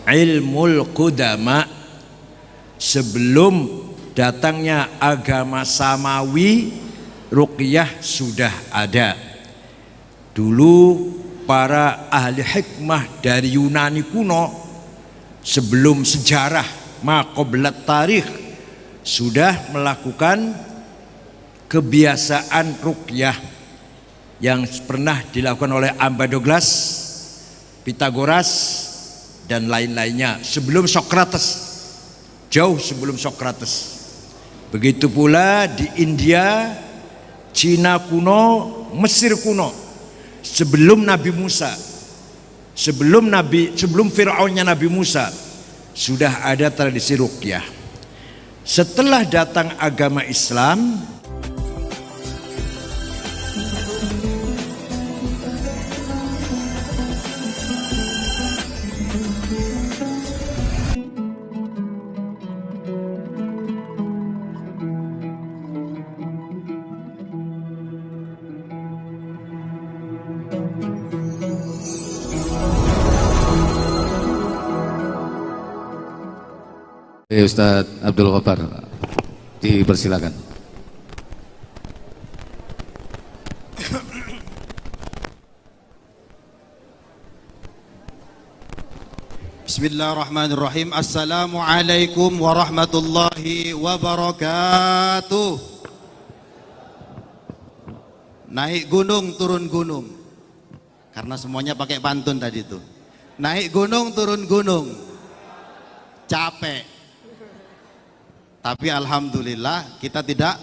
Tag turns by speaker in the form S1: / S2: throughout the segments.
S1: ilmul qudama, sebelum datangnya agama samawi, ruqyah sudah ada. Dulu para ahli hikmah dari Yunani kuno, sebelum sejarah maqoblat tarikh, sudah melakukan kebiasaan ruqyah yang pernah dilakukan oleh Empedokles, Pythagoras, dan lain-lainnya sebelum Socrates, jauh sebelum Socrates. Begitu pula di India, Cina kuno, Mesir kuno, sebelum Nabi Musa, sebelum Fir'aunnya Nabi Musa, sudah ada tradisi ruqyah. Setelah datang agama Islam,
S2: Ustadz Abdul Ghaffar, dipersilakan.
S3: Bismillahirrahmanirrahim. Assalamualaikum warahmatullahi wabarakatuh. Naik gunung turun gunung, karena semuanya pakai pantun tadi itu. Naik gunung turun gunung, capek. Tapi alhamdulillah kita tidak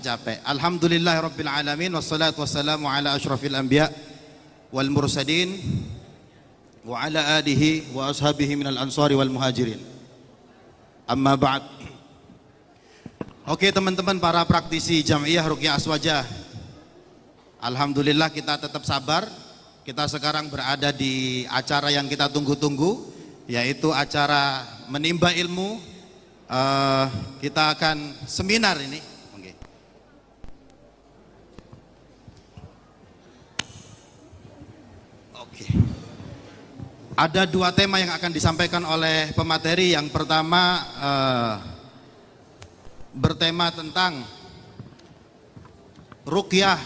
S3: capek. Alhamdulillahirabbil alamin, wassalatu wassalamu ala asyrafil anbiya wal mursalin wa ala alihi wa ashabihi minal ansari wal muhajirin. Amma ba'd. Oke teman-teman para praktisi Jam'iyah Ruqyah Aswajah, alhamdulillah kita tetap sabar. Kita sekarang berada di acara yang kita tunggu-tunggu, yaitu acara menimba ilmu. Kita akan seminar ini. Oke. Ada dua tema yang akan disampaikan oleh pemateri. Yang pertama bertema tentang ruqyah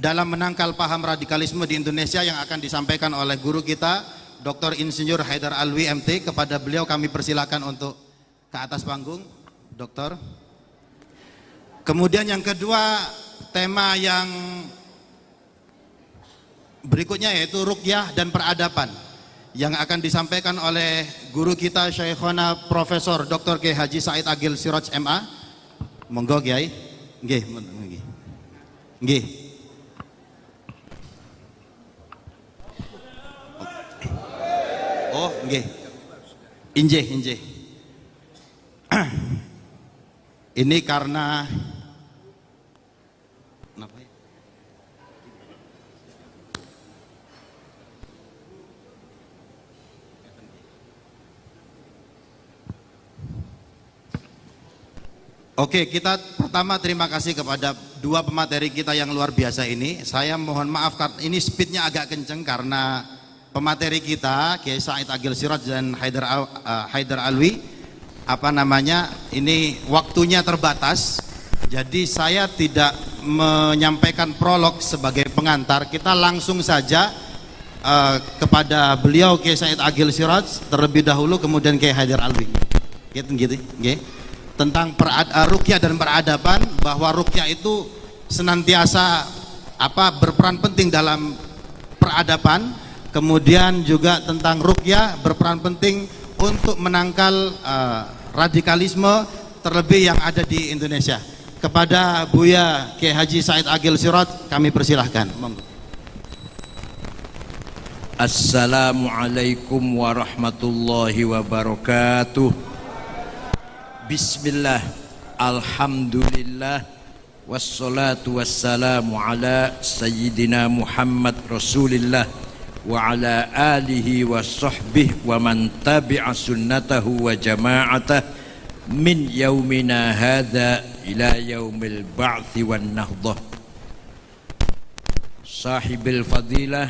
S3: dalam menangkal paham radikalisme di Indonesia, yang akan disampaikan oleh guru kita Dr. Insinyur Haidar Alwi MT. Kepada beliau kami persilakan untuk ke atas panggung, Dokter. Kemudian yang kedua, tema yang berikutnya yaitu ruqyah dan peradaban, yang akan disampaikan oleh guru kita Syekhona Profesor Dr. Kiai Haji Said Agil Siraj MA. Monggo Kiai. Nggih, nggih. Oh, nggih. Injih. Ini karena kenapa ya? Oke, kita pertama terima kasih kepada dua pemateri kita yang luar biasa ini. Saya mohon maaf karena ini speednya agak kenceng karena pemateri kita Kiai Said Agil Siraj dan Haidar Alwi, ini waktunya terbatas. Jadi saya tidak menyampaikan prolog sebagai pengantar. Kita langsung saja kepada beliau Kiai Said Agil Siraj terlebih dahulu, kemudian Kiai Haidar Alwi. Gitu. Tentang ruqyah dan peradaban, bahwa ruqyah itu senantiasa berperan penting dalam peradaban. Kemudian juga tentang ruqyah berperan penting untuk menangkal radikalisme terlebih yang ada di Indonesia. Kepada Buya Kiai Haji Said Agil Siraj kami persilahkan.
S1: Assalamualaikum warahmatullahi wabarakatuh. Bismillah, alhamdulillah, wassalatu wassalamu ala sayyidina Muhammad Rasulillah wa ala alihi wa sahbihi wa man tabi'a sunnatahu wa jama'atah min yaumina hadha ila yaumil ba'thi wan nahdah. Sahibil fadilah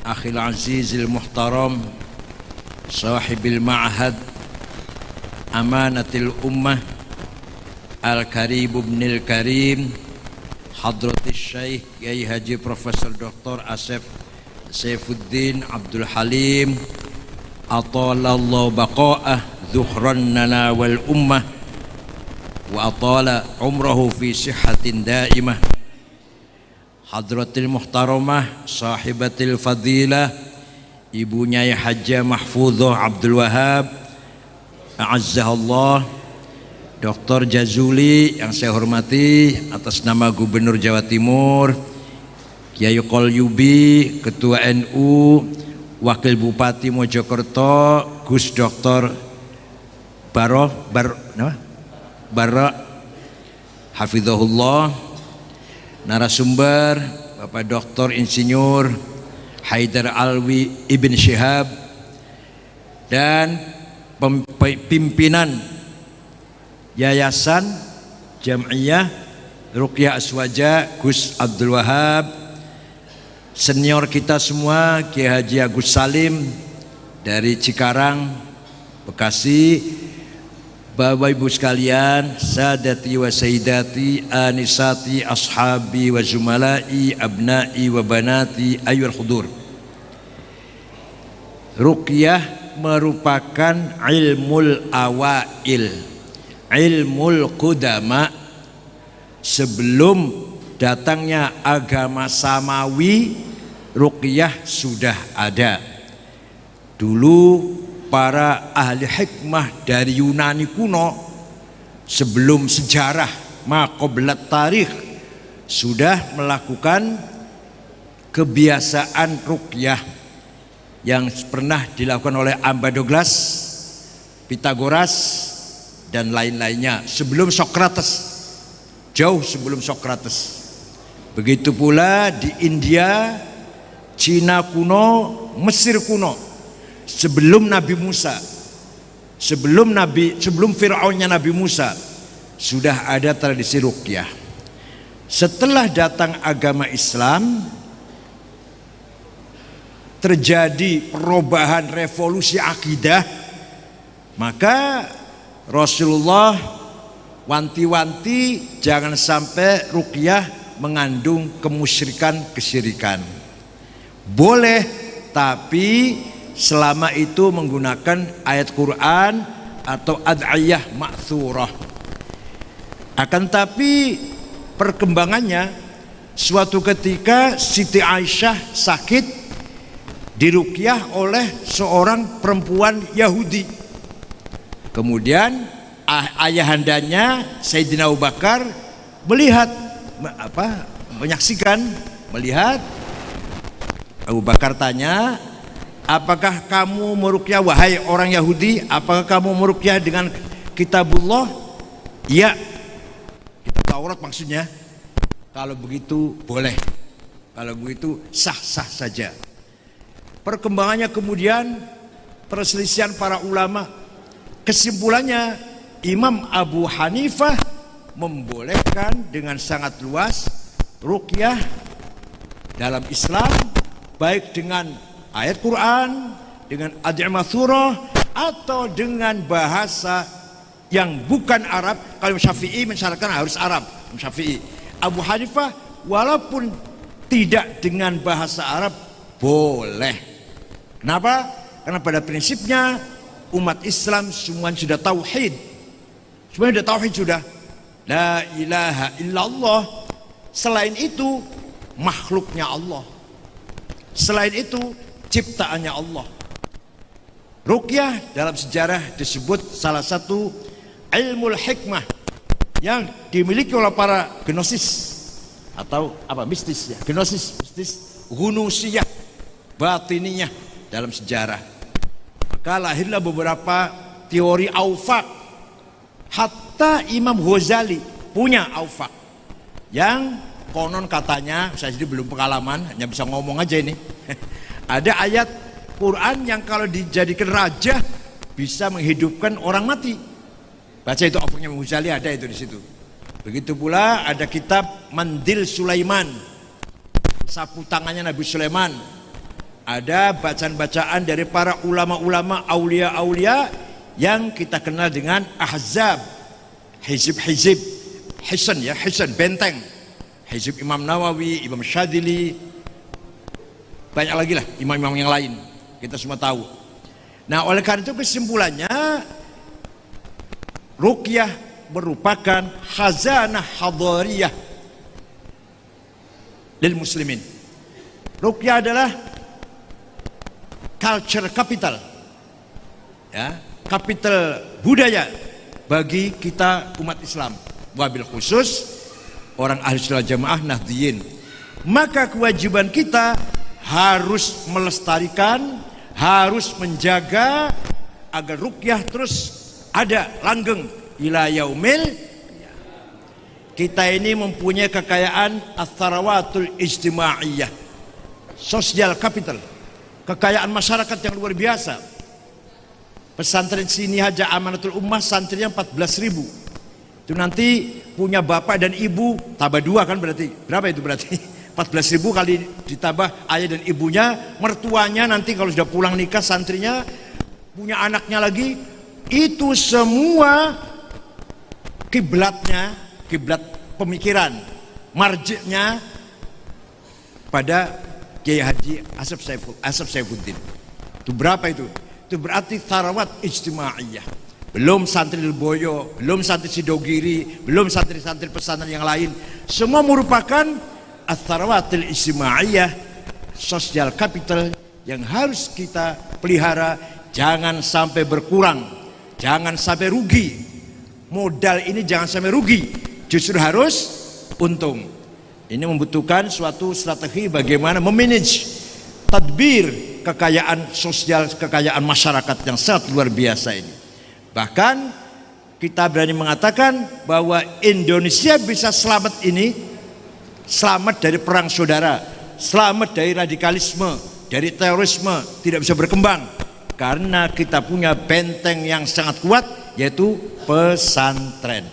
S1: akhil azizil muhtaram, sahibil ma'had, amanatil ummah, al-karib ibnil karim, hadratis syekh Kiai Haji Profesor Dr. Asef Saifuddin Abdul Halim, atalallahu baqa'ah dhuhrannana wal ummah wa atala umrahu fi sihhatin daimah. Hadratil muhtaramah sahibatil fadilah Ibu Nyai Hajjah Mahfudhah Abdul Wahab, a'azzahallah. Dr. Jazuli yang saya hormati atas nama Gubernur Jawa Timur, Kiai Qolyubi, Ketua NU, Wakil Bupati Mojokerto, Gus Dr. Barra Hafizahullah, narasumber Bapak Dr. Insinyur Haidar Alwi Ibn Syihab, dan pimpinan Yayasan Jam'iyah Ruqyah Aswaja Gus Abdul Wahab, senior kita semua Kiai Haji Agus Salim dari Cikarang, Bekasi, Bapak Ibu sekalian, sadati wa sayyidati, anisati, ashabi wa zumalai, abnai wa banati, ayyul hudur. Ruqyah merupakan ilmul awail, ilmul qudama. Sebelum datangnya agama samawi, ruqyah sudah ada. Dulu para ahli hikmah dari Yunani kuno, sebelum sejarah maqoblat tarikh, sudah melakukan kebiasaan ruqyah yang pernah dilakukan oleh Ambadoglas, Pitagoras, dan lain-lainnya sebelum Sokrates, jauh sebelum Sokrates. Begitu pula di India, Cina kuno, Mesir kuno, sebelum Nabi Musa, sebelum Fir'aunnya Nabi Musa, sudah ada tradisi ruqyah. Setelah datang agama Islam, terjadi perubahan revolusi akidah, maka Rasulullah wanti-wanti jangan sampai ruqyah mengandung kemusyrikan, kesyirikan. Boleh, tapi selama itu menggunakan ayat Quran atau ad'iyah ma'thurah. Akan tapi perkembangannya, suatu ketika Siti Aisyah sakit, diruqyah oleh seorang perempuan Yahudi. Kemudian ayahandanya Sayyidina Abu Bakar melihat, melihat. Abu Bakar tanya, apakah kamu meruqyah, wahai orang Yahudi, apakah kamu meruqyah dengan kitabullah? Iya, kitab Taurat maksudnya. Kalau begitu boleh, kalau begitu sah-sah saja. Perkembangannya kemudian perselisihan para ulama. Kesimpulannya Imam Abu Hanifah membolehkan dengan sangat luas ruqyah dalam Islam, baik dengan ayat Quran, dengan ad'iyah ma'thurah, atau dengan bahasa yang bukan Arab. Kalau Syafi'i mensyaratkan harus Arab, Syafi'i. Abu Hanifah walaupun tidak dengan bahasa Arab boleh. Kenapa? Karena pada prinsipnya umat Islam semuanya sudah tauhid. Semuanya sudah tauhid, sudah la ilaha illallah. Selain itu makhluknya Allah, selain itu ciptaannya Allah. Ruqyah dalam sejarah disebut salah satu ilmu hikmah yang dimiliki oleh para gnosis atau mistis ya, gnosis, mistis, gunusiyah, batiniyah dalam sejarah. Maka lahirlah beberapa teori aufak. Hatta Imam Ghazali punya aufak yang konon katanya, saya sendiri belum pengalaman, hanya bisa ngomong aja ini. Ada ayat Quran yang kalau dijadikan raja bisa menghidupkan orang mati. Baca itu aufaknya Imam Ghazali, ada itu di situ. Begitu pula ada kitab Mandil Sulaiman, sapu tangannya Nabi Sulaiman. ada bacaan-bacaan dari para ulama-ulama, aulia-aulia yang kita kenal dengan ahzab, hizib-hizib, hisan ya, hisan, benteng, hizib Imam Nawawi, Imam Syadili, banyak lagi lah imam-imam yang lain, kita semua tahu. Nah, oleh karena itu kesimpulannya, ruqyah merupakan khazanah hadariyah lil muslimin. Ruqyah adalah culture capital, ya, kapital budaya bagi kita umat Islam, wabil khusus orang ahli sunnah jamaah Nahdliyin. Maka kewajiban kita harus melestarikan, harus menjaga agar ruqyah terus ada langgeng ila yaumil. Kita ini mempunyai kekayaan ats-tsarawatul ijtimaiyah, sosial capital, kekayaan masyarakat yang luar biasa. Pesantren sini Haja Amanatul Ummah santrinya 14.000. Itu nanti punya bapak dan ibu tambah 2 kan, berarti berapa itu berarti? 14.000 kali ditambah ayah dan ibunya, mertuanya nanti kalau sudah pulang nikah santrinya punya anaknya lagi, itu semua kiblatnya, kiblat pemikiran, marjiknya pada Kiai Haji Asep Saifuddin. Itu berapa itu? Itu berarti tsarawat ijtimaiyah. Belum santri Lirboyo, belum santri Sidogiri, belum santri-santri pesantren yang lain. Semua merupakan ats-tsarawatil ijtimaiyah, sosial capital yang harus kita pelihara. Jangan sampai berkurang, jangan sampai rugi. Modal ini jangan sampai rugi, justru harus untung. Ini membutuhkan suatu strategi bagaimana memanage, tadbir kekayaan sosial, kekayaan masyarakat yang sangat luar biasa ini. Bahkan kita berani mengatakan bahwa Indonesia bisa selamat ini, selamat dari perang saudara, selamat dari radikalisme, dari terorisme, tidak bisa berkembang karena kita punya benteng yang sangat kuat, yaitu pesantren.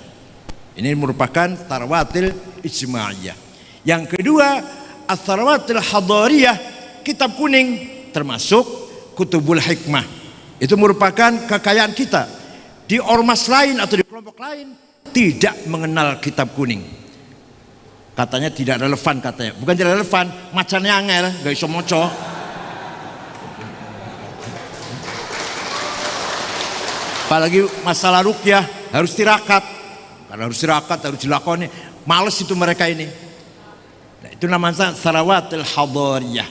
S1: Ini merupakan tarawatil ijtimaiyah. Yang kedua, ats-tarawatil hadariyah, kitab kuning, termasuk kutubul hikmah. Itu merupakan kekayaan kita. Di ormas lain atau di kelompok lain tidak mengenal kitab kuning. Katanya tidak relevan, katanya. Bukan tidak relevan, macamnya angel, gak iso moco. Apalagi masalah ruqyah harus tirakat, karena harus tirakat, harus dilakoni. Males itu mereka ini. Nah, itu namanya tsarawatsil hadariyah.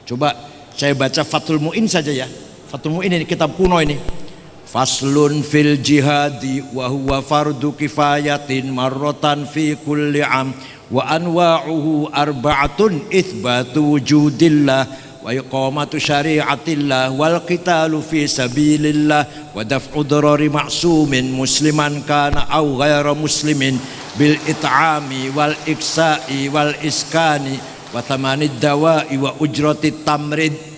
S1: Coba saya baca Fathul Mu'in saja ya. Fathul Mu'in ini kitab kuno ini. Faslun fil jihadi wa huwa fardu kifayatin marratan fi kulli am wa anwa'uhu arba'atun itsbatu wujudillah wa iqamatu syari'atillah wal qitalu fi sabilillah wa daf'u darari ma'sumin musliman kana aw ghaira muslimin bil it'ami wal iksa'i wal iskani wa thamanid dawa'i wa ujrati tamrid.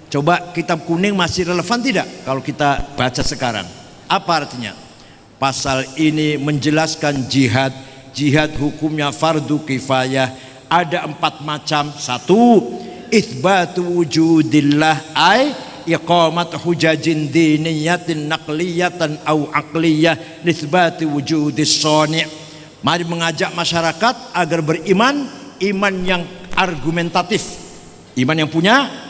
S1: Coba kitab kuning masih relevan tidak kalau kita baca sekarang? Apa artinya? Pasal ini menjelaskan jihad. Jihad hukumnya fardu kifayah. Ada 4 macam. 1. Itsbatu wujudillah ay iqamat hujajin diniyatin naqliyatan au aqliyah nisbati wujudis shani'. Mari mengajak masyarakat agar beriman, iman yang argumentatif, iman yang punya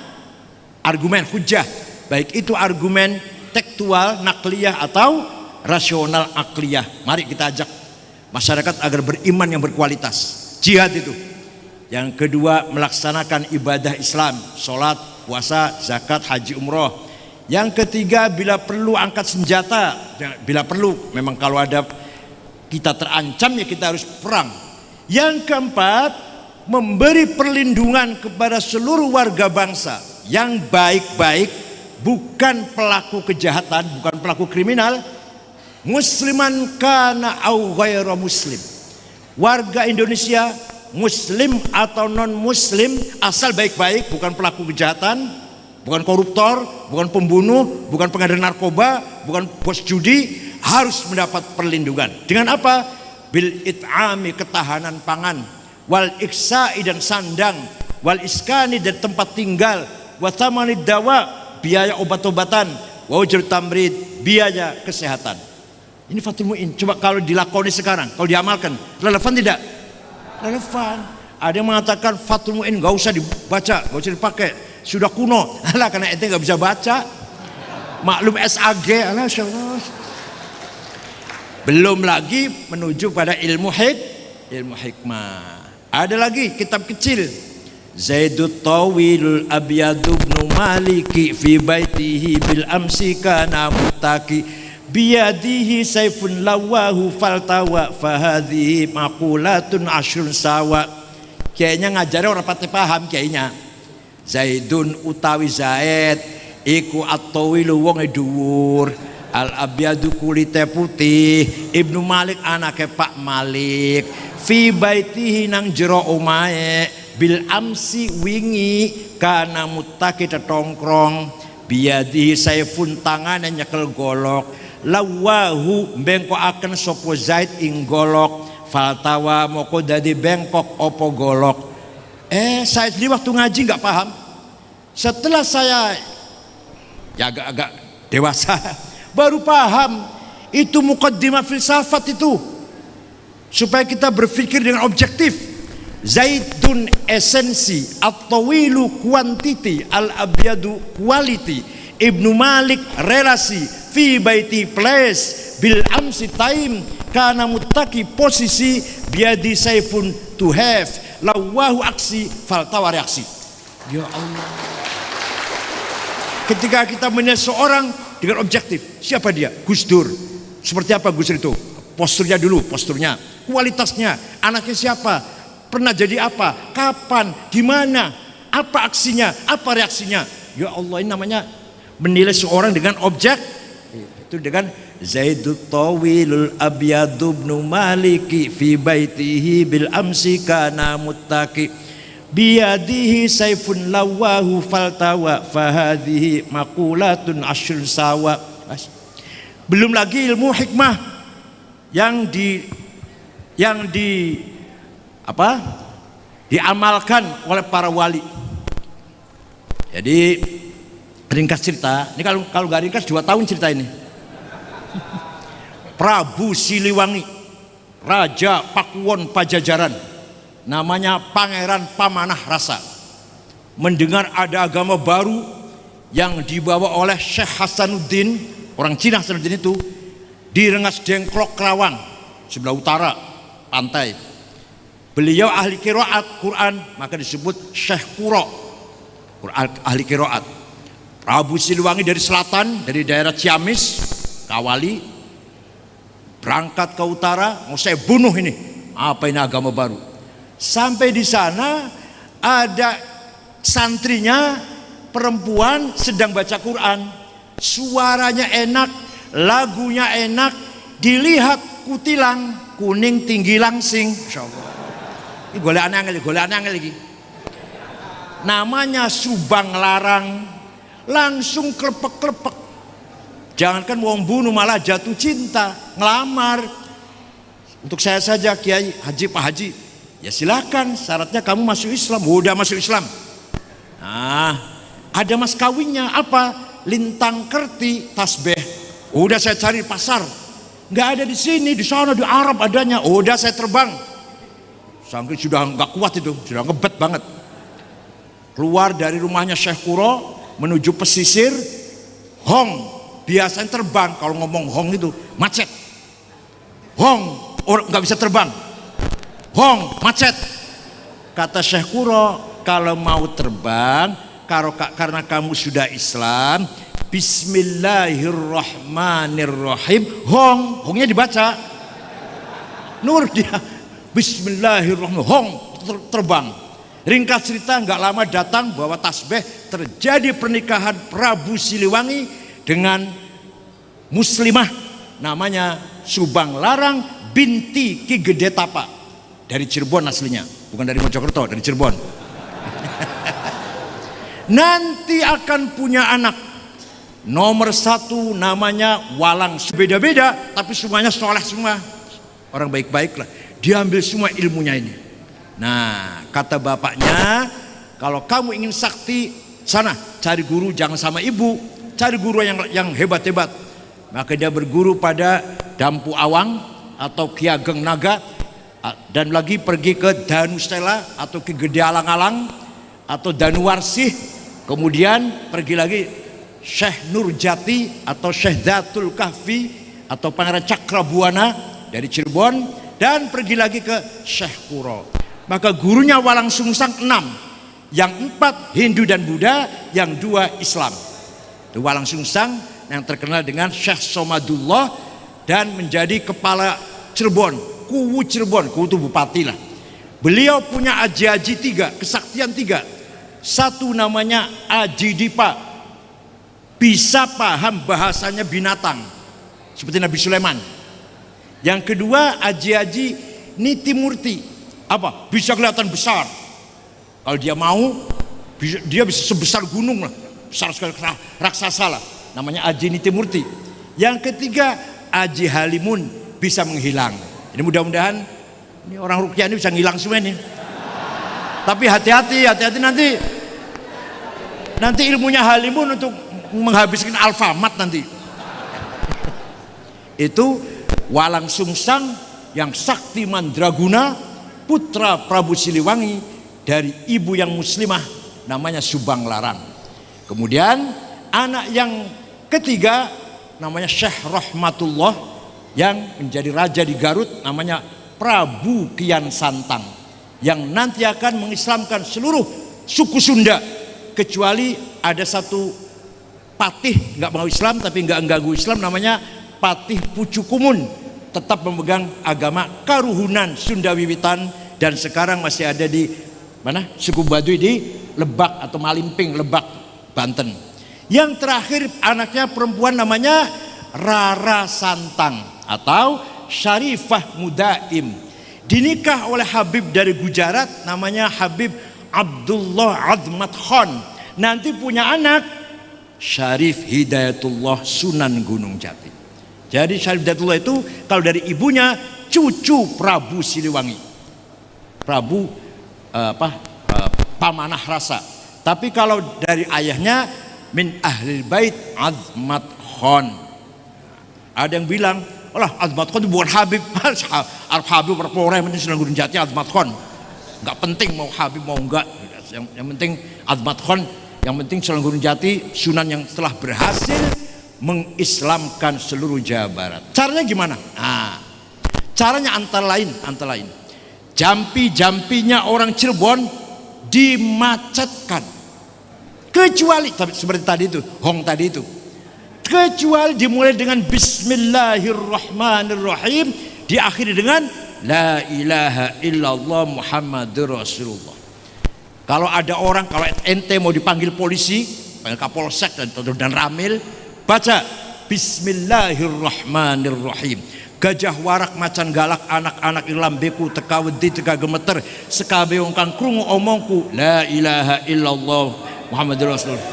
S1: argumen hujah, baik itu argumen tekstual nakliyah atau rasional akliyah. Mari kita ajak masyarakat agar beriman yang berkualitas. Jihad itu. Yang kedua, melaksanakan ibadah Islam, sholat, puasa, zakat, haji, umroh. Yang ketiga, bila perlu angkat senjata. Bila perlu, memang kalau ada kita terancam ya kita harus perang. Yang keempat, memberi perlindungan kepada seluruh warga bangsa yang baik-baik, bukan pelaku kejahatan, bukan pelaku kriminal, musliman kana au ghaira muslim. Warga Indonesia muslim atau non muslim asal baik-baik, bukan pelaku kejahatan, bukan koruptor, bukan pembunuh, bukan pengedar narkoba, bukan bos judi, harus mendapat perlindungan. Dengan apa? Bil it'ami, ketahanan pangan, wal iksa'i dan sandang, wal iskani dan tempat tinggal, wa thamanid dawa, biaya obat-obatan, wa ujur tamrid, biaya kesehatan. Ini Fathul Mu'in. Coba kalau dilakoni sekarang, kalau diamalkan, relevan tidak? Relevan. Ada yang mengatakan Fathul Mu'in gak usah dibaca, gak usah dipakai, sudah kuno. Alah, karena ente gak bisa baca. Maklum SAG, alah, Allah. Belum lagi menuju pada ilmu hikmah. Ada lagi kitab kecil, Zaidut Tawilul Abyadu ibnu Maliki fi baitihi bil amsi kana muttaki biyadihi saifun lawahu faltawa fahadhihi maqulatun ashrun sawa. Kayaknya ngajarnya orang pati paham kayaknya. Zaidun utawi Zaid iku at-tawilu wong dhuwur, al-abyadu kulite putih, Ibnu Malik anake Pak Malik, fi baitihi nang jero omahe, bil amsi wingi kana muttaki tetongkrong, biyadihi saifun tangane nyekel golok, lawahu bengkokaken sapa Zaid ing golok, faltawa moko dadi bengkok opo golok. Saya sendiri waktu ngaji nggak paham. Setelah saya ya agak-agak dewasa baru paham itu muqaddimah filsafat itu, supaya kita berpikir dengan objektif. Zaidun esensi, at-tawilu quantity, al-abyadu quality, Ibnu Malik relasi, fi baiti place, bil amsi time, kana muttaki posisi, biadi saifun to have, lawahu aksi, faltawa reaksi. Ya Allah. Ketika kita menilai seorang dengan objektif, siapa dia? Gus Dur. Seperti apa Gus Dur itu? Posturnya dulu, posturnya, kualitasnya, anaknya siapa, pernah jadi apa, kapan, di mana, apa aksinya, apa reaksinya. Ya Allah, ini namanya menilai seorang dengan objek. Itu dengan Zaidut Tawilul Abyadu ibnu Maliki fi baitihi bil amsi kana muttaki biyadihi saifun lawahu faltawa fahadhihi maqulatun ashrun sawa. Belum lagi ilmu hikmah yang diamalkan oleh para wali. Jadi ringkas cerita, ini kalau nggak ringkas 2 tahun cerita ini. Prabu Siliwangi, Raja Pakuwon Pajajaran, namanya Pangeran Pamanah Rasa, mendengar ada agama baru yang dibawa oleh Syekh Hasanuddin, orang Cina Hasanuddin itu, di Rengas Dengklok Kerawang, sebelah utara pantai. Beliau ahli qiraat Quran, maka disebut Syekh Qura, ahli qiraat. Prabu Siliwangi dari selatan, dari daerah Ciamis, Kawali, berangkat ke utara, mau saya bunuh ini, apa ini agama baru. Sampai di sana ada santrinya perempuan sedang baca Quran, suaranya enak, lagunya enak, dilihat kutilang kuning tinggi langsing. Insyaallah. Ini golek aneh lagi. Namanya Subang Larang, langsung klepek-klepek. Jangankan wong bunuh, malah jatuh cinta, ngelamar. Untuk saya saja Kiai Haji, Pak Haji, ya silakan, syaratnya kamu masuk Islam. Udah masuk Islam. Nah, ada mas kawinnya apa? Lintang kerti tasbih. Udah saya cari pasar, nggak ada di sini, di sana di Arab adanya. Udah saya terbang. Sampai sudah nggak kuat itu, sudah ngebet banget. Keluar dari rumahnya Syekh Qura menuju pesisir, Hong. Biasanya terbang, kalau ngomong Hong itu macet. Hong, orang nggak bisa terbang. Hong, macet. Kata Syekh Qura, kalau mau terbang, karena kamu sudah Islam, Bismillahirrahmanirrahim. Hong, Hongnya dibaca. Nur dia. Bismillahirrahmanirrahim. Hong, terbang. Ringkas cerita, nggak lama datang bawa tasbih, terjadi pernikahan Prabu Siliwangi dengan muslimah namanya Subang Larang binti Ki Gede Tapa, dari Cirebon aslinya, bukan dari Mojokerto, dari Cirebon. Nanti akan punya anak nomor 1 namanya Walang. Beda-beda tapi semuanya soleh semua, orang baik-baik lah. Diambil semua ilmunya ini. Nah, kata bapaknya, kalau kamu ingin sakti, sana cari guru, jangan sama ibu, cari guru yang hebat-hebat. Maka dia berguru pada Dampu Awang atau Ki Ageng Naga, dan lagi pergi ke Danustela atau ke Gede Alang-alang atau Danuwarsih, kemudian pergi lagi Syekh Nurjati atau Syekh Datul Kahfi atau Pangeran Cakrabuana dari Cirebon, dan pergi lagi ke Syekh Kuro. Maka gurunya Walang Sungsang 6, yang 4 Hindu dan Buddha, yang 2 Islam. Itu Walang Sungsang yang terkenal dengan Syekh Somadullah dan menjadi kepala Cirebon, Kuwu Cirebon, Kuwu itu bupati lah. Beliau punya aji-aji 3, kesaktian 3. Satu namanya Aji Dipa, bisa paham bahasanya binatang seperti Nabi Sulaiman. Yang kedua Aji Niti Murti, apa? Bisa kelihatan besar. Kalau dia mau, dia bisa sebesar gunung lah, besar sekali, raksasa lah. Namanya Aji Niti Murti. Yang ketiga Aji Halimun, bisa menghilang. Ini mudah-mudahan ini orang rukyah ini bisa ngilang semua nih. Tapi hati-hati nanti ilmunya Halimun untuk menghabiskan Alfamart nanti. Itu Walang Sungsang yang sakti mandraguna, putra Prabu Siliwangi dari ibu yang muslimah namanya Subang Larang. Kemudian anak yang ketiga namanya Syekh Rahmatullah yang menjadi raja di Garut, namanya Prabu Kian Santang, yang nanti akan mengislamkan seluruh suku Sunda, kecuali ada satu patih nggak mau Islam tapi nggak ganggu Islam, namanya Patih Pucukumun, tetap memegang agama Karuhunan Sunda Wiwitan, dan sekarang masih ada di mana, suku Baduy di Lebak atau Malimping, Lebak, Banten. Yang terakhir anaknya perempuan namanya Rara Santang atau Syarifah Mudaim, dinikah oleh Habib dari Gujarat namanya Habib Abdullah Azmat Khan. Nanti punya anak Syarif Hidayatullah Sunan Gunung Jati. Jadi Syarif Hidayatullah itu kalau dari ibunya cucu Prabu Siliwangi, Prabu Pamanah Rasa. Tapi kalau dari ayahnya min ahlil bait Azmat Khan. Ada yang bilang, "Alah, Azmat Khan itu bukan Habib." Habib berpore penting Sunan Gunung Jati, Azmat Khan. Enggak penting mau Habib mau enggak. Yang penting Azmat Khan, yang penting Sunan Gunung Jati, Sunan yang telah berhasil mengislamkan seluruh Jawa Barat. Caranya gimana? Nah, caranya antara lain jampi-jampinya orang Cirebon dimacetkan, kecuali seperti tadi itu, Hong tadi itu, kecuali dimulai dengan Bismillahirrahmanirrahim, diakhiri dengan La ilaha illallah Muhammadur Rasulullah. Kalau ada orang, kalau ente mau dipanggil polisi, panggil Kapolsek dan Ramil, baca Bismillahirrahmanirrahim. Gajah warak macan galak anak-anak ilam beku teka wedi teka gemeter sekabe ongkang krungu omongku la ilaha illallah Muhammadur Rasulullah.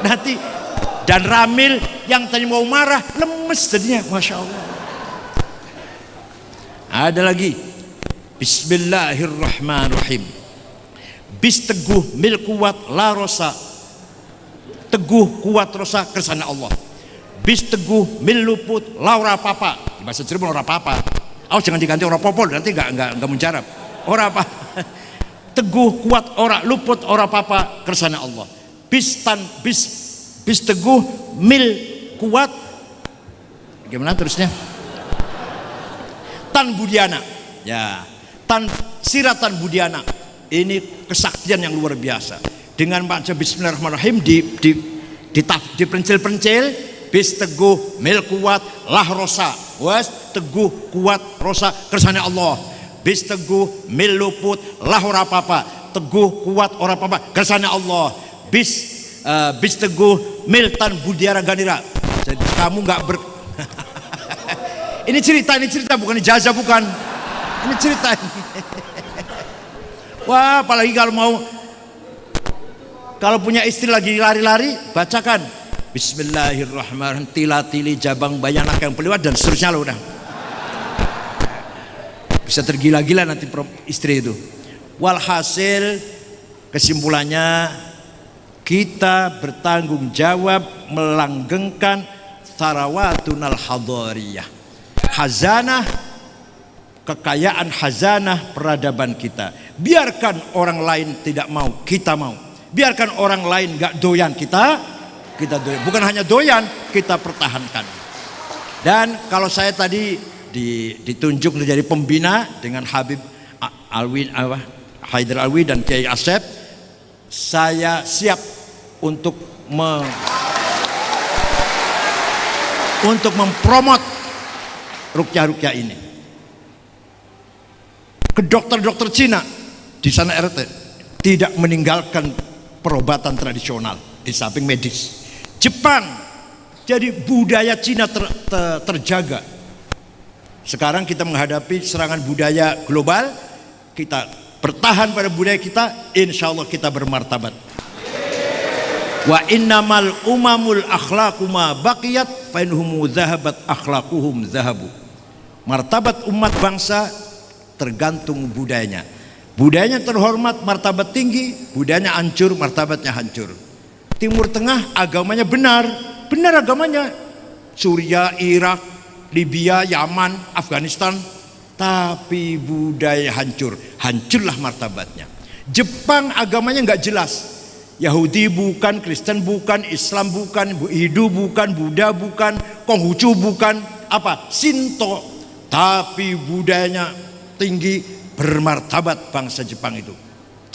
S1: Nanti dan Ramil yang tadi mau marah lemes jadinya, masya Allah. Ada lagi Bismillahirrahmanirrahim. Bis teguh mil kuat la rosa, teguh kuat rosa kersana Allah. Bis teguh mil luput laura papa, di bahasa Cirebon ora papa. Oh, jangan diganti ora popol, nanti enggak menjarap. Ora apa. Teguh kuat ora luput ora papa kersana Allah. Bis teguh mil kuat. Gimana terusnya? Tan Budiana. Ya, siratan Budiana. Ini kesaktian yang luar biasa. Dengan baca Bismillahirrahmanirrahim diperencil-perencil. Bis teguh mil kuat lah rosa, was teguh kuat rosa kersane Allah. Bis teguh mil luput lah ora apa-apa, teguh kuat ora apa-apa kersane Allah. Bis teguh mil tan budiara ganira. Jadi kamu nggak ini cerita bukan ijazah, bukan. Ini cerita. Wah, apalagi kalau punya istri lagi lari-lari, bacakan Bismillahirrahmanirrahim, tila-tili jabang bayanak yang peliwat dan seterusnya loh, udah bisa tergila-gila nanti istri itu. Walhasil kesimpulannya kita bertanggung jawab melanggengkan tharawatunal hadariyah, khazanah, kekayaan khazanah peradaban kita. Biarkan orang lain tidak mau, kita mau. Biarkan orang lain gak doyan, kita doyan. Bukan hanya doyan, kita pertahankan. Dan kalau saya tadi ditunjuk menjadi pembina dengan Habib Alwi, Haidar Alwi dan Kiai Asep, saya siap untuk mempromot rukyah-rukyah ini ke dokter-dokter Cina. Di sana RT tidak meninggalkan perobatan tradisional di samping medis. Jepang, jadi budaya Cina terjaga. Sekarang kita menghadapi serangan budaya global, kita bertahan pada budaya kita, insya Allah kita bermartabat. Wa innamal umamul akhlaqu ma baqiyat fa inhum dhahabat akhlaquhum dhahabu. Martabat umat bangsa tergantung budayanya. Budayanya terhormat, martabat tinggi, budayanya hancur, martabatnya hancur. Timur Tengah agamanya benar agamanya. Suriah, Irak, Libya, Yaman, Afghanistan, tapi budaya hancurlah martabatnya. Jepang agamanya nggak jelas. Yahudi bukan, Kristen bukan, Islam bukan, Hindu bukan, Buddha bukan, Konghucu bukan, Shinto, tapi budayanya tinggi, bermartabat bangsa Jepang itu.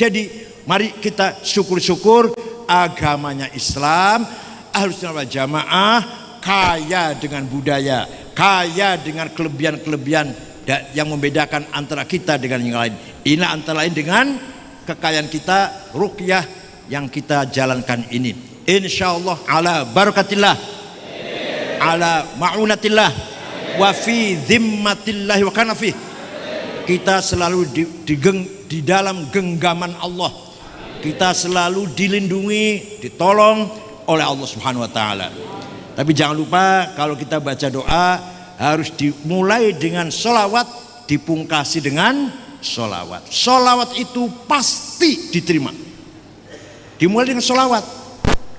S1: Jadi mari kita syukur-syukur agamanya Islam, Ahlussunnah wal Jamaah, kaya dengan budaya, kaya dengan kelebihan-kelebihan yang membedakan antara kita dengan yang lain. Ini antara lain dengan kekayaan kita, ruqyah yang kita jalankan ini. Insyaallah ala barakatillah, ala ma'unatillah, wa fi dhimmatillah wa kana fi. Kita selalu di dalam genggaman Allah. Kita selalu dilindungi, ditolong oleh Allah Subhanahu wa taala. Tapi jangan lupa kalau kita baca doa harus dimulai dengan sholawat, dipungkasi dengan sholawat. Sholawat itu pasti diterima. Dimulai dengan sholawat.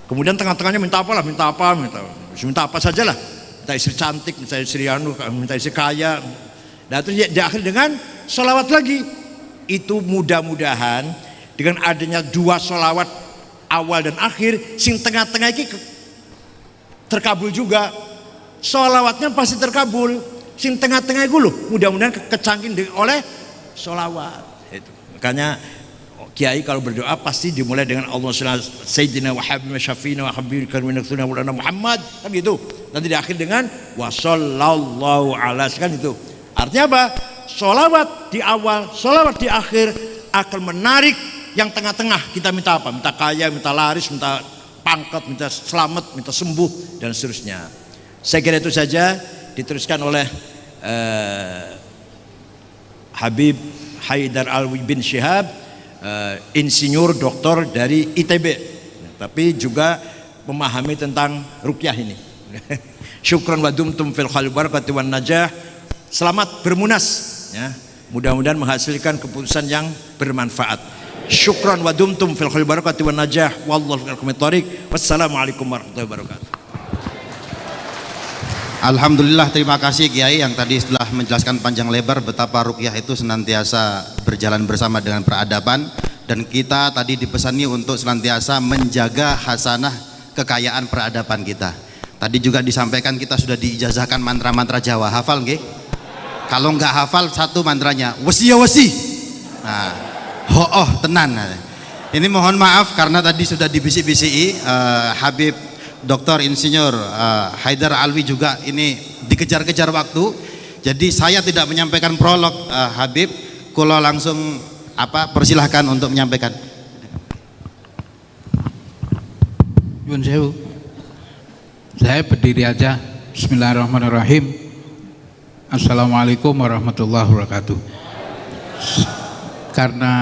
S1: Kemudian tengah-tengahnya minta apa sajalah. Minta istri cantik, minta istri minta istri kaya. Nah terus diakhiri dengan sholawat lagi. Itu mudah-mudahan dengan adanya dua sholawat awal dan akhir, sing tengah-tengah ini terkabul juga. Sholawatnya pasti terkabul. Sing tengah-tengah itu loh, mudah-mudahan kecangkin oleh sholawat. Itu. Makanya Kiai kalau berdoa pasti dimulai dengan Allah Sayyidina wa habibina syafiina wa habibina karmina Muhammad, kan gitu. Nanti diakhir dengan wa sallallahu ala, kan itu. Artinya apa? Sholawat di awal, sholawat di akhir akan menarik yang tengah-tengah. Kita minta apa? Minta kaya, minta laris, minta pangkat, minta selamat, minta sembuh, dan seterusnya. Saya kira itu saja. Diteruskan oleh Habib Haidar Alwi bin Syihab, insinyur doktor dari ITB, tapi juga memahami tentang ruqyah ini. Syukran wa dumtum fil khair barakati wan najah. Selamat bermunas ya. Mudah-mudahan menghasilkan keputusan yang bermanfaat. Syukran wa dumtum fil khair barakati wan najah. Wallahu a'lam bishawab. Wassalamualaikum warahmatullahi wabarakatuh.
S3: Alhamdulillah, terima kasih Kiai yang tadi setelah menjelaskan panjang lebar betapa ruqyah itu senantiasa berjalan bersama dengan peradaban, dan kita tadi dipesani untuk senantiasa menjaga hasanah kekayaan peradaban kita. Tadi juga disampaikan kita sudah diijazahkan mantra-mantra Jawa. Hafal nggih? Kalau nggak hafal satu mantranya wesi ya wesi. Nah, tenan. Ini mohon maaf karena tadi sudah dibisik-bisiki Habib Dr. Insinyur Haidar Alwi juga ini dikejar-kejar waktu. Jadi saya tidak menyampaikan prolog Habib, kalau langsung persilahkan untuk menyampaikan.
S4: Yun sewu. Saya berdiri aja. Bismillahirrahmanirrahim. Assalamualaikum warahmatullahi wabarakatuh. Karena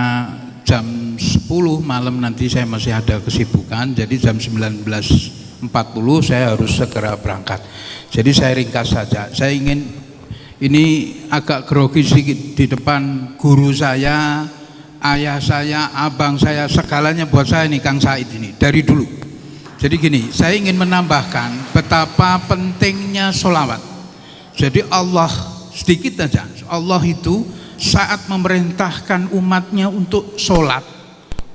S4: jam 10 malam nanti saya masih ada kesibukan, jadi jam 19.40 saya harus segera berangkat. Jadi saya ringkas saja. Saya ingin, ini agak grogi sedikit di depan guru saya, ayah saya, abang saya, segalanya buat saya nih Kang Said ini dari dulu. Jadi gini, saya ingin menambahkan betapa pentingnya sholawat. Jadi Allah, sedikit aja, Allah itu saat memerintahkan umatnya untuk sholat,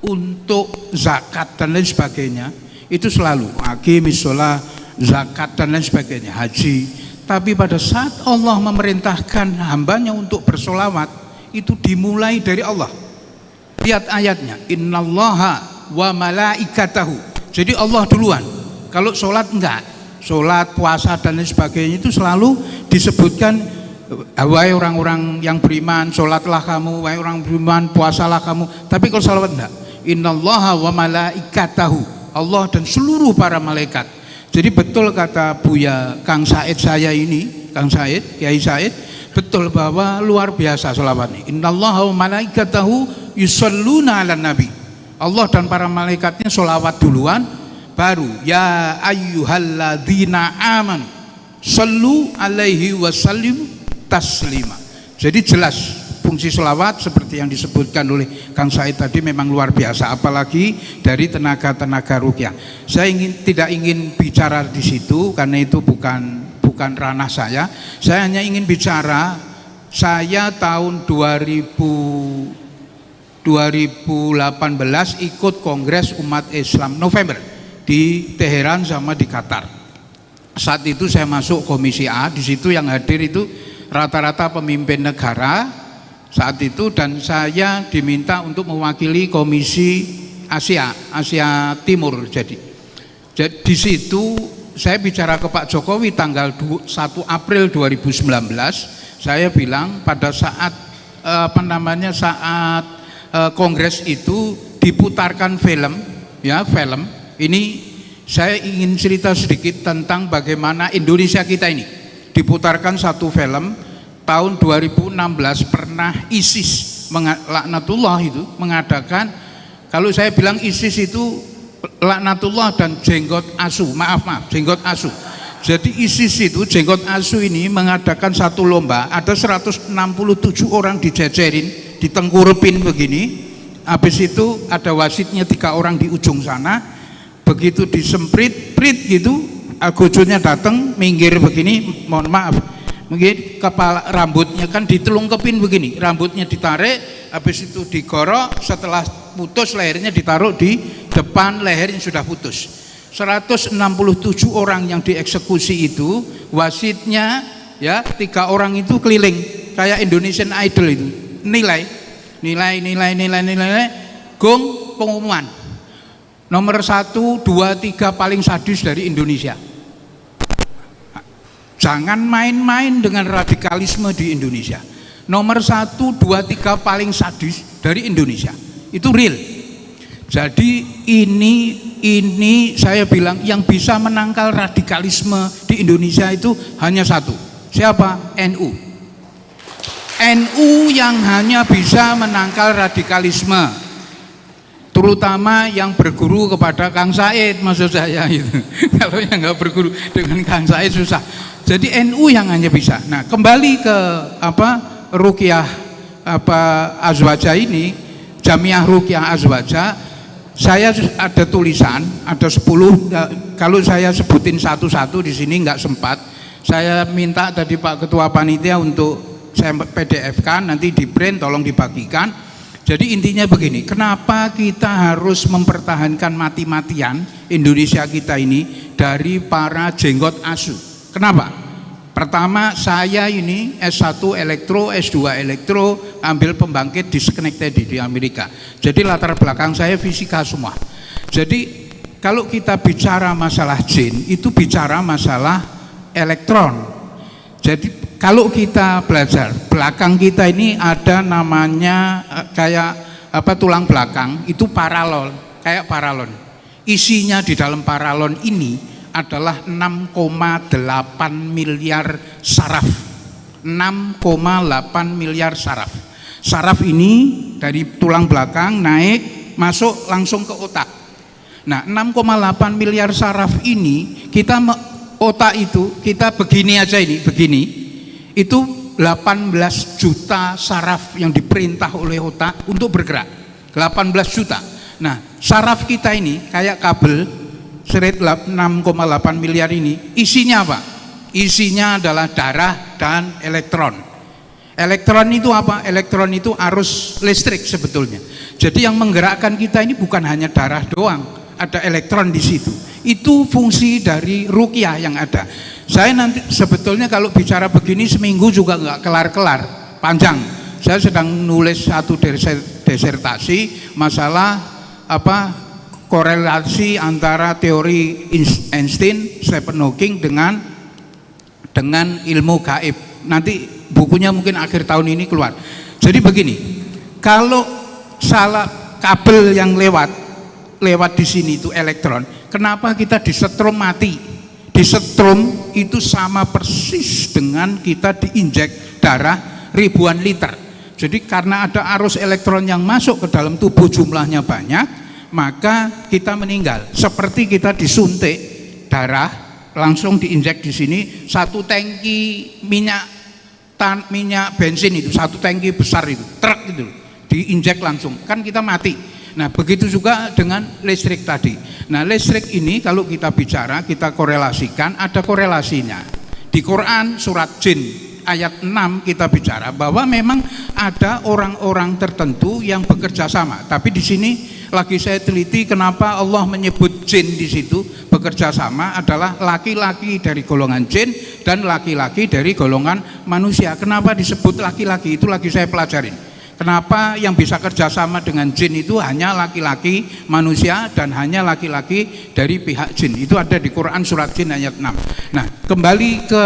S4: untuk zakat dan lain sebagainya, itu selalu aqimis sholat, zakat dan lain sebagainya, haji. Tapi pada saat Allah memerintahkan hambanya untuk bersolawat, itu dimulai dari Allah. Lihat ayatnya, innallaha wa malaikatahu. Jadi Allah duluan. Kalau sholat enggak, sholat, puasa dan lain sebagainya itu selalu disebutkan, wahai orang-orang yang beriman, sholatlah kamu, wahai orang beriman, puasalah kamu. Tapi kalau sholawat enggak, innallaha wa malaikatahu, Allah dan seluruh para malaikat. Jadi betul kata Buya Kang Said saya ini, Kang Said, Kiai Said, betul bahwa luar biasa sholawat ini. Innallaha wa malaikatahu yusholluna ala nabi. Allah dan para malaikatnya sholawat duluan, baru ya ayyuhalladzina amanu sallu alaihi wasallim taslima. Jadi jelas fungsi sholawat seperti yang disebutkan oleh Kang Said tadi memang luar biasa, apalagi dari tenaga-tenaga ruqyah. Saya tidak ingin bicara di situ karena itu bukan ranah saya. Saya hanya ingin bicara, saya tahun 2018 ikut Kongres Umat Islam November di Teheran sama di Qatar. Saat itu saya masuk Komisi A, di situ yang hadir itu rata-rata pemimpin negara saat itu, dan saya diminta untuk mewakili Komisi Asia Timur. Jadi di situ saya bicara ke Pak Jokowi tanggal 1 April 2019. Saya bilang pada saat saat kongres itu diputarkan film ini, saya ingin cerita sedikit tentang bagaimana Indonesia kita ini diputarkan satu film tahun 2016. Pernah ISIS laknatullah itu mengadakan, kalau saya bilang ISIS itu laknatullah dan jenggot asu, maaf jenggot asu. Jadi ISIS itu jenggot asu ini mengadakan satu lomba, ada 167 orang dijejerin, ditengkurepin begini. Habis itu ada wasitnya 3 orang di ujung sana. Begitu disemprit gitu, Agojurnya datang minggir begini, mohon maaf, mungkin kepala rambutnya kan ditelungkepin begini, rambutnya ditarik, habis itu digorok, setelah putus lehernya ditaruh di depan leher yang sudah putus. 167 orang yang dieksekusi itu, wasitnya ya 3 orang itu keliling kayak Indonesian Idol itu, nilai, gong pengumuman nomor 1, 2, 3 paling sadis dari Indonesia. Jangan main-main dengan radikalisme di Indonesia. Nomor 1, 2, 3 paling sadis dari Indonesia, itu real. Jadi ini saya bilang yang bisa menangkal radikalisme di Indonesia itu hanya satu. Siapa? NU. NU yang hanya bisa menangkal radikalisme, terutama yang berguru kepada Kang Said, maksud saya itu. Kalau yang nggak berguru dengan Kang Said susah. Jadi NU yang hanya bisa. Nah, kembali ke Ruqyah Azwaja ini, Jamiah Ruqyah Azwaja, saya ada tulisan, ada 10. Kalau saya sebutin satu-satu di sini nggak sempat. Saya minta tadi Pak Ketua Panitia untuk saya PDF-kan, nanti di print, tolong dibagikan. Jadi intinya begini, kenapa kita harus mempertahankan mati-matian Indonesia kita ini dari para jenggot asu? Kenapa? Pertama, saya ini S1 elektro, S2 elektro, ambil pembangkit di Schenectady di Amerika. Jadi latar belakang saya fisika semua. Jadi kalau kita bicara masalah jin, itu bicara masalah elektron. Jadi kalau kita belajar, belakang kita ini ada namanya tulang belakang, itu paralon, kayak paralon. Isinya di dalam paralon ini adalah 6,8 miliar saraf. 6,8 miliar saraf. Saraf ini dari tulang belakang naik, masuk langsung ke otak. Nah, 6,8 miliar saraf ini, otak itu kita begini aja ini, begini. Itu 18 juta saraf yang diperintah oleh otak untuk bergerak. 18 juta. Nah, saraf kita ini kayak kabel serit 6,8 miliar ini, isinya apa? Isinya adalah darah dan elektron. Elektron itu apa? Elektron itu arus listrik sebetulnya. Jadi yang menggerakkan kita ini bukan hanya darah doang, ada elektron di situ. Itu fungsi dari ruqyah yang ada. Saya nanti sebetulnya kalau bicara begini seminggu juga nggak kelar-kelar, panjang. Saya sedang nulis satu disertasi masalah korelasi antara teori Einstein, Stephen Hawking dengan ilmu gaib. Nanti bukunya mungkin akhir tahun ini keluar. Jadi begini, kalau salah kabel yang lewat di sini itu elektron, kenapa kita disetrum mati? Disetrum itu sama persis dengan kita diinjek darah ribuan liter. Jadi karena ada arus elektron yang masuk ke dalam tubuh jumlahnya banyak, maka kita meninggal. Seperti kita disuntik darah langsung diinjek di sini, satu tangki minyak bensin itu, satu tangki besar itu, truk itu diinjek langsung, kan kita mati. Nah begitu juga dengan listrik tadi. Nah listrik ini kalau kita bicara, kita korelasikan, ada korelasinya. Di Quran surat Jin ayat 6 kita bicara bahwa memang ada orang-orang tertentu yang bekerja sama. Tapi di sini lagi saya teliti kenapa Allah menyebut jin di situ bekerja sama adalah laki-laki dari golongan jin dan laki-laki dari golongan manusia. Kenapa disebut laki-laki? Itu lagi saya pelajarin. Kenapa yang bisa kerjasama dengan jin itu hanya laki-laki manusia dan hanya laki-laki dari pihak jin. Itu ada di Quran surat Jin ayat 6. Nah kembali ke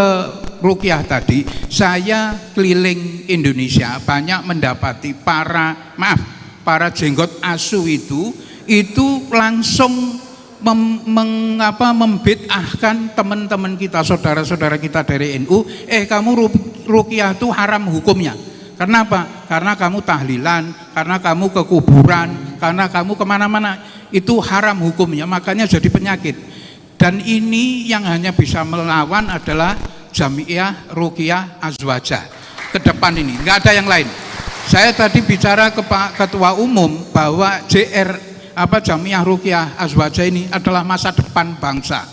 S4: ruqyah tadi, saya keliling Indonesia banyak mendapati para jenggot asu itu langsung membid'ahkan teman-teman kita, saudara-saudara kita dari NU. Kamu ruqyah itu haram hukumnya. Kenapa? Karena kamu tahlilan, karena kamu ke kuburan, karena kamu kemana-mana, itu haram hukumnya, makanya jadi penyakit. Dan ini yang hanya bisa melawan adalah Jamiah Ruqyah Azwajah. Ke depan ini, nggak ada yang lain. Saya tadi bicara ke Pak Ketua Umum bahwa Jamiah Ruqyah Azwajah ini adalah masa depan bangsa.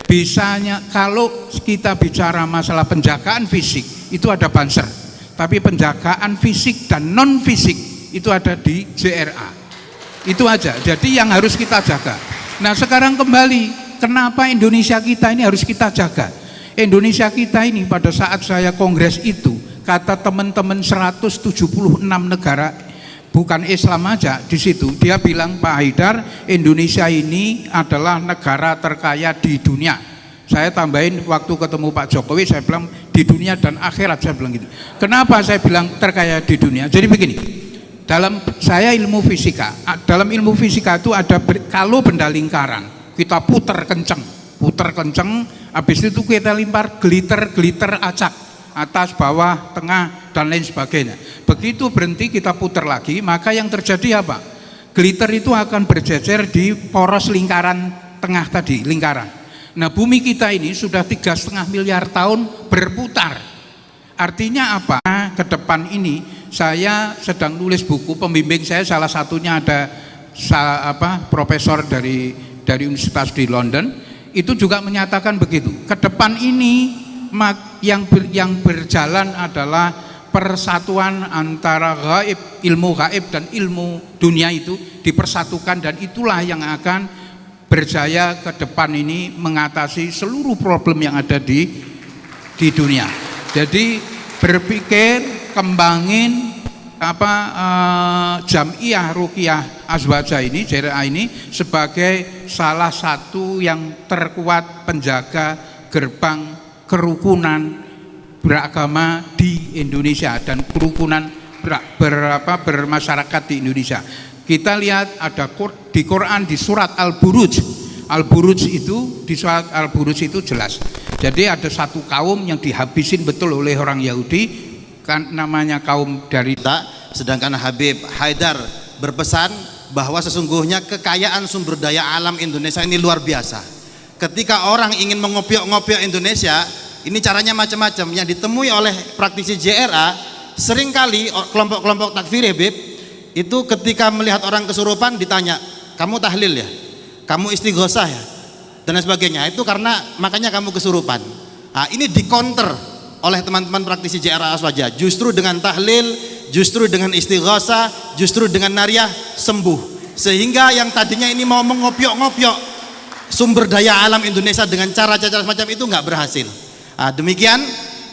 S4: Bisanya kalau kita bicara masalah penjagaan fisik, itu ada Banser. Tapi penjagaan fisik dan non fisik itu ada di JRA. Itu aja. Jadi yang harus kita jaga. Nah sekarang kembali, kenapa Indonesia kita ini harus kita jaga? Indonesia kita ini pada saat saya kongres itu, kata teman-teman 176 negara, bukan Islam aja di situ, dia bilang, Pak Haidar, Indonesia ini adalah negara terkaya di dunia. Saya tambahin waktu ketemu Pak Jokowi, saya bilang di dunia dan akhirat, saya bilang gitu. Kenapa saya bilang terkaya di dunia? Jadi begini, dalam saya ilmu fisika, dalam ilmu fisika itu ada kalau benda lingkaran kita puter kenceng, habis itu kita lempar glitter acak, atas, bawah, tengah dan lain sebagainya. Begitu berhenti kita puter lagi, maka yang terjadi apa? Glitter itu akan berjejer di poros lingkaran tengah tadi, lingkaran. Nah bumi kita ini sudah 3,5 miliar tahun berputar. Artinya apa? Ke depan ini saya sedang nulis buku, pembimbing saya salah satunya ada profesor dari universitas di London, itu juga menyatakan begitu. Ke depan ini yang berjalan adalah persatuan antara gaib, ilmu gaib dan ilmu dunia itu dipersatukan, dan itulah yang akan berjaya ke depan ini mengatasi seluruh problem yang ada di dunia. Jadi berpikir, kembangin Jamiah Ruqyah Azwajah ini, JRA ini sebagai salah satu yang terkuat penjaga gerbang kerukunan beragama di Indonesia dan kerukunan bermasyarakat di Indonesia. Kita lihat ada di Quran di surat Al-Buruj. Al-Buruj itu, di surat Al-Buruj itu jelas. Jadi ada satu kaum yang dihabisin betul oleh orang Yahudi, kan namanya kaum dari
S3: kita. Sedangkan Habib Haidar berpesan bahwa sesungguhnya kekayaan sumber daya alam Indonesia ini luar biasa. Ketika orang ingin mengopiok-ngopiok Indonesia, ini caranya macam-macam. Yang ditemui oleh praktisi JRA, seringkali kelompok-kelompok takfir Habib itu ketika melihat orang kesurupan ditanya, kamu tahlil ya, kamu istighosah ya, dan lain sebagainya. Itu karena makanya kamu kesurupan. Nah, ini dikonter oleh teman-teman praktisi JRA Aswaja. Justru dengan tahlil, justru dengan istighosah, justru dengan nariyah sembuh. Sehingga yang tadinya ini mau mengopiok-ngopiok sumber daya alam Indonesia dengan cara-cara semacam itu nggak berhasil. Demikian,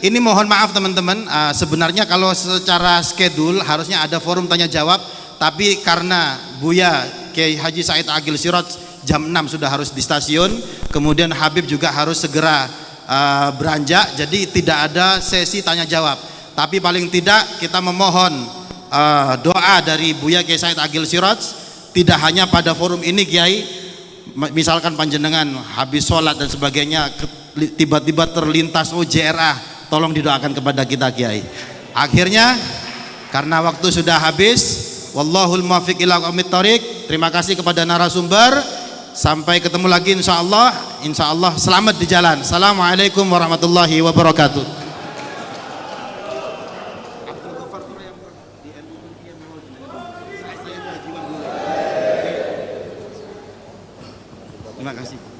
S3: ini mohon maaf teman-teman, sebenarnya kalau secara schedule harusnya ada forum tanya jawab, tapi karena Buya Kiai Haji Said Agil Siraj jam 6 sudah harus di stasiun, kemudian Habib juga harus segera beranjak, jadi tidak ada sesi tanya jawab. Tapi paling tidak kita memohon doa dari Buya Kiai Said Agil Siraj, tidak hanya pada forum ini Kiai, misalkan panjenengan habis sholat dan sebagainya tiba-tiba terlintas JRA, tolong didoakan kepada kita Kiai. Akhirnya karena waktu sudah habis, wallahul muwaffiq ila aqwamit thoriq. Terima kasih kepada narasumber, sampai ketemu lagi insyaallah selamat di jalan. Assalamualaikum warahmatullahi wabarakatuh. Terima kasih.